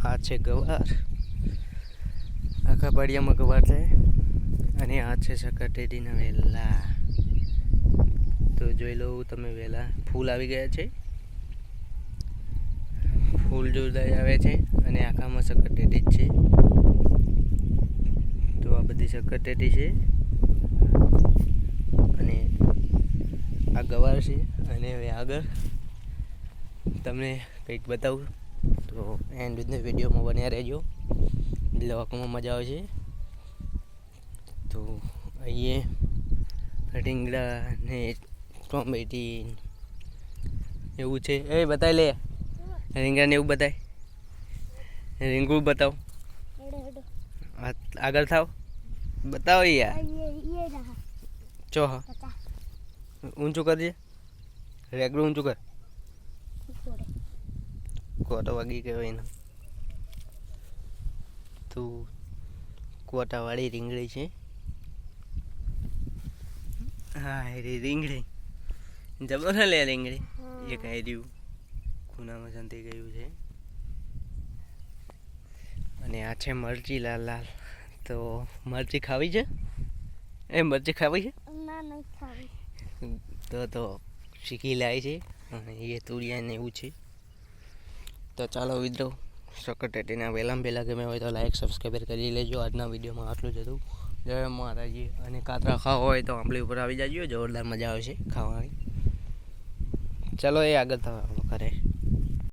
આ છે ગવાર, આખા પાડિયામાં ગવાર છે. અને આ છે સકરટેટીના વેલા. તો જોઈ લો તમે, વેલા ફૂલ આવી ગયા છે. ફૂલ જોરદાર આવે છે અને આખામાં સકરટેટી જ છે. તો આ બધી સકરટેટી છે અને આ ગવાર છે. અને હવે આગળ તમને કંઈક બતાવું, તો એન્ડ વિડીયોમાં બન્યા રહેજો, લેવામાં મજા આવે છે. તો અહીંયા રીંગણા ને ટોમેટી એવું છે. એ બતાવી લે રીંગણા ને એવું બતાય, રીંગણું બતાવ, આગળ થાવ, બતાવો યાર. ચો હા ઊંચું કરજે, રેગડું ઊંચું કર. કોટો વાગી ગયો એનો. તો કોટાવાળી રીંગણી છે. હા એ રીંગણી જબર લે રીંગણી. એ ખાઈ રહ્યું ખૂનામાં સંતી ગયું છે. અને આ છે મરચી લાલ લાલ. તો મરચી ખાવી છે? એ મરચી ખાવી છે? તો શીખી લાવી છે. અને એ તુરિયા ને એવું છે. તો ચાલો મિત્રો, સકરટેટીના વહેલામાં પહેલાં ગમે હોય તો લાઈક સબસ્ક્રાઈબર કરી લેજો. આજના વિડીયોમાં આટલું જ હતું. જય માતાજી. અને કાતરા ખાવા હોય તો આંબલી ઉપર આવી જાજો, જોરદાર મજા આવે છે ખાવાની. ચાલો એ આગળ કરે.